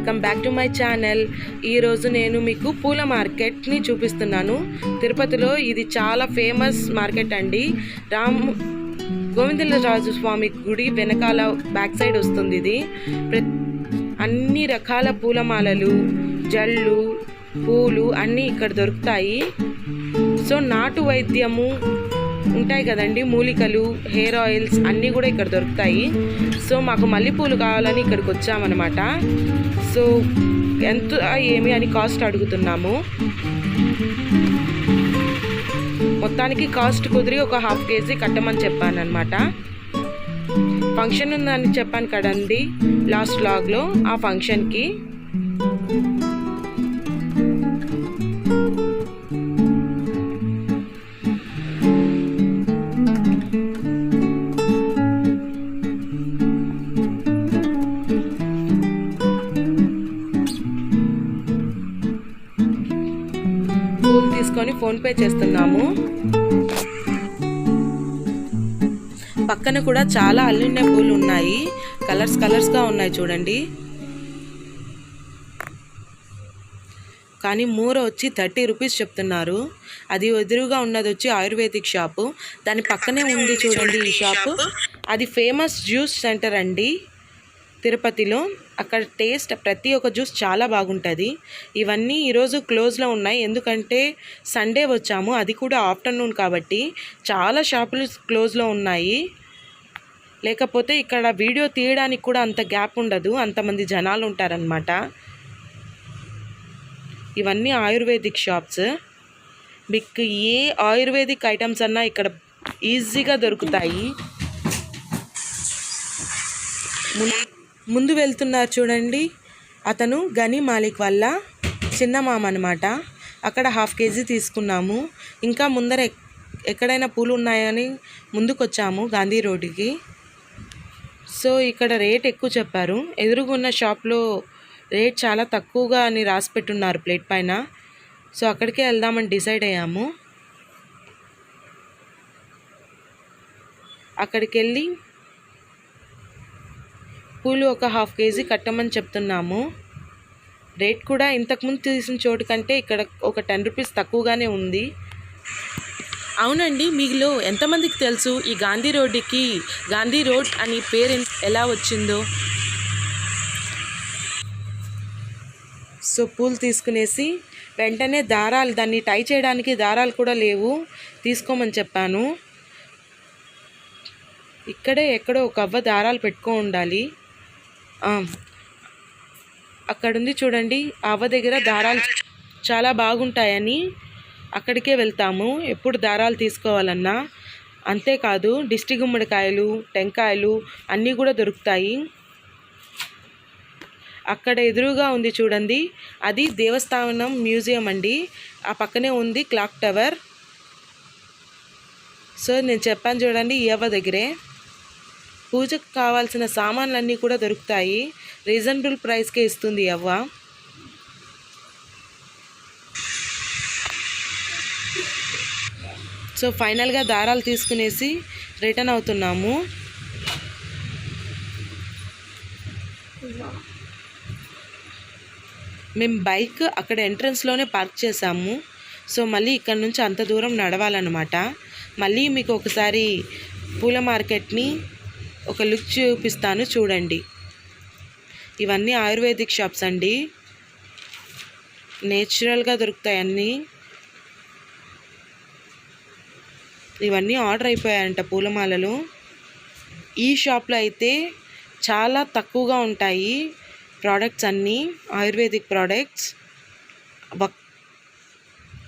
Welcome back to my channel. ఈరోజు నేను మీకు పూల మార్కెట్ని చూపిస్తున్నాను. తిరుపతిలో ఇది చాలా ఫేమస్ మార్కెట్ అండి. గోవిందరాజు స్వామి గుడి వెనకాల బ్యాక్ సైడ్ వస్తుంది ఇది. అన్ని రకాల పూలమాలలు, జళ్ళు, పూలు అన్నీ ఇక్కడ దొరుకుతాయి. సో నాటు వైద్యము ఉంటాయి కదండి, మూలికలు, హెయిర్ ఆయిల్స్ అన్నీ కూడా ఇక్కడ దొరుకుతాయి. సో మాకు మల్లెపూలు కావాలని ఇక్కడికి వచ్చామన్నమాట. సో ఎంత ఏమి అని కాస్ట్ అడుగుతున్నాము. మొత్తానికి కాస్ట్ కుదిరి ఒక 1/2 kg కట్టమని చెప్పాను అనమాట. ఫంక్షన్ ఉందని చెప్పాను కదండి లాస్ట్ వ్లాగ్లో. ఆ ఫంక్షన్కి పూలు తీసుకొని ఫోన్పే చేస్తున్నాము. పక్కన కూడా చాలా అల్లిన పూలు ఉన్నాయి. కలర్స్గా ఉన్నాయి చూడండి. కానీ మూర వచ్చి 30 రూపీస్ చెప్తున్నారు. అది ఎదురుగా ఉన్నది వచ్చి ఆయుర్వేదిక్ షాపు. దాని పక్కనే ఉంది చూడండి ఈ షాపు. అది ఫేమస్ జ్యూస్ సెంటర్ అండి తిరుపతిలో. అక్కడ టేస్ట్ ప్రతి ఒక్క జ్యూస్ చాలా బాగుంటుంది. ఇవన్నీ ఈరోజు క్లోజ్లో ఉన్నాయి, ఎందుకంటే సండే వచ్చాము, అది కూడా ఆఫ్టర్నూన్ కాబట్టి చాలా షాపులు క్లోజ్లో ఉన్నాయి. లేకపోతే ఇక్కడ వీడియో తీయడానికి కూడా అంత గ్యాప్ ఉండదు, అంతమంది జనాలు ఉంటారనమాట. ఇవన్నీ ఆయుర్వేదిక్ షాప్స్. మీకు ఏ ఆయుర్వేదిక్ ఐటమ్స్ అన్నా ఇక్కడ ఈజీగా దొరుకుతాయి. ముందు వెళ్తున్నారు చూడండి, అతను గని మాలిక్ వల్ల చిన్న మామ అనమాట. అక్కడ 1/2 kg తీసుకున్నాము. ఇంకా ముందర ఎక్కడైనా పూలు ఉన్నాయని ముందుకు వచ్చాము గాంధీ రోడ్డుకి. సో ఇక్కడ రేట్ ఎక్కువ చెప్పారు. ఎదురుగున్న షాప్లో రేట్ చాలా తక్కువగా అని రాసి పెట్టున్నారు ప్లేట్ పైన. సో అక్కడికే వెళ్దామని డిసైడ్ అయ్యాము. అక్కడికి వెళ్ళి పూలు ఒక 1/2 kg కట్టమని చెప్తున్నాము. రేట్ కూడా ఇంతకుముందు తీసిన చోటు కంటే ఇక్కడ ఒక 10 రూపీస్ తక్కువగానే ఉంది. అవునండి, మీలో ఎంతమందికి తెలుసు ఈ గాంధీ రోడ్డుకి గాంధీ రోడ్ అని పేరు ఎలా వచ్చిందో? సో పూలు తీసుకునేసి వెంటనే దారాలు, దాన్ని టై చేయడానికి దారాలు కూడా లేవు, తీసుకోమని చెప్పాను. ఇక్కడే ఎక్కడో ఒక అవ్వ దారాలు పెట్టుకో ఉండాలి. అక్కడుంది చూడండి, అవ్వ దగ్గర దారాలు చాలా బాగుంటాయని అక్కడికే వెళ్తాము ఎప్పుడు దారాలు తీసుకోవాలన్నా. అంతేకాదు దిష్టి గుమ్మడికాయలు, టెంకాయలు అన్నీ కూడా దొరుకుతాయి. అక్కడ ఎదురుగా ఉంది చూడండి, అది దేవస్థానం మ్యూజియం అండి. ఆ పక్కనే ఉంది క్లాక్ టవర్. సో నేను చెప్పాను చూడండి, ఈ అవ్వ దగ్గరే పూజకు కావాల్సిన సామాన్లన్నీ కూడా దొరుకుతాయి. రీజనబుల్ ప్రైస్కే ఇస్తుంది అవ్వ. సో ఫైనల్గా దారాలు తీసుకునేసి రిటర్న్ అవుతున్నాము. మేము బైక్ అక్కడ ఎంట్రన్స్లోనే పార్క్ చేసాము. సో మళ్ళీ ఇక్కడ నుంచి అంత దూరం నడవాలన్నమాట. మళ్ళీ మీకు ఒకసారి పూల మార్కెట్ని ఒక లుక్ చూపిస్తాను చూడండి. ఇవన్నీ ఆయుర్వేదిక్ షాప్స్ అండి, నేచురల్గా దొరుకుతాయి అన్నీ. ఇవన్నీ ఆర్డర్ అయిపోయాయంట పూలమాలలు. ఈ షాప్లో అయితే చాలా తక్కువగా ఉంటాయి ప్రోడక్ట్స్ అన్నీ, ఆయుర్వేదిక్ ప్రోడక్ట్స్.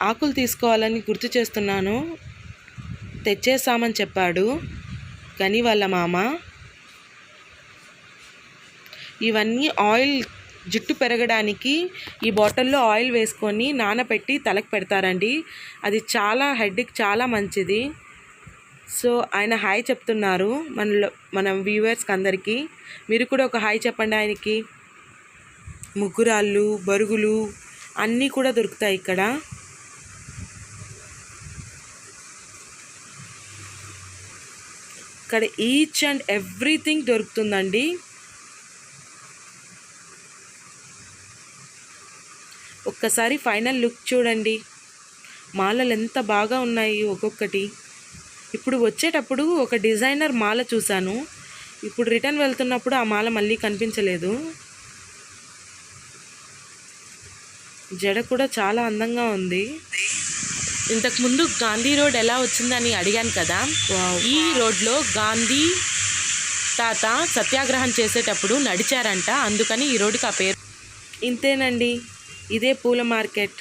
ఆకులు తీసుకోవాలని గుర్తు చేస్తున్నాను, తెచ్చేసామని చెప్పాడు కానీ వాళ్ళ మామ. ఇవన్నీ ఆయిల్, జుట్టు పెరగడానికి ఈ బాటిల్లో ఆయిల్ వేసుకొని నానబెట్టి తలకు పెడతారండి. అది చాలా హెడ్కి చాలా మంచిది. సో ఆయన హాయ్ చెప్తున్నారు మన వ్యూవర్స్కి అందరికీ. మీరు కూడా ఒక హాయ్ చెప్పండి ఆయనకి. ముగ్గురాళ్ళు, బరుగులు అన్నీ కూడా దొరుకుతాయి ఇక్కడ. ఇక్కడ ఈచ్ అండ్ ఎవ్రీథింగ్ దొరుకుతుందండి. ఒక్కసారి ఫైనల్ లుక్ చూడండి. మాలలు ఎంత బాగా ఉన్నాయి ఒక్కొక్కటి. ఇప్పుడు వచ్చేటప్పుడు ఒక డిజైనర్ మాల చూశాను, ఇప్పుడు రిటర్న్ వెళ్తున్నప్పుడు ఆ మాల మళ్ళీ కనిపించలేదు. జడ కూడా చాలా అందంగా ఉంది. ఇంతకుముందు గాంధీ రోడ్ ఎలా వచ్చిందని అడిగాను కదా, ఈ రోడ్లో గాంధీ తాత సత్యాగ్రహం చేసేటప్పుడు నడిచారంట, అందుకని ఈ రోడ్డుకి ఆ పేరు. ఇంతేనండి, ఇదే పూల మార్కెట్.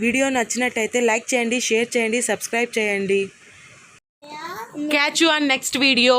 వీడియో నచ్చినట్టయితే లైక్ చేయండి, షేర్ చేయండి, సబ్స్క్రైబ్ చేయండి. Catch you on next video.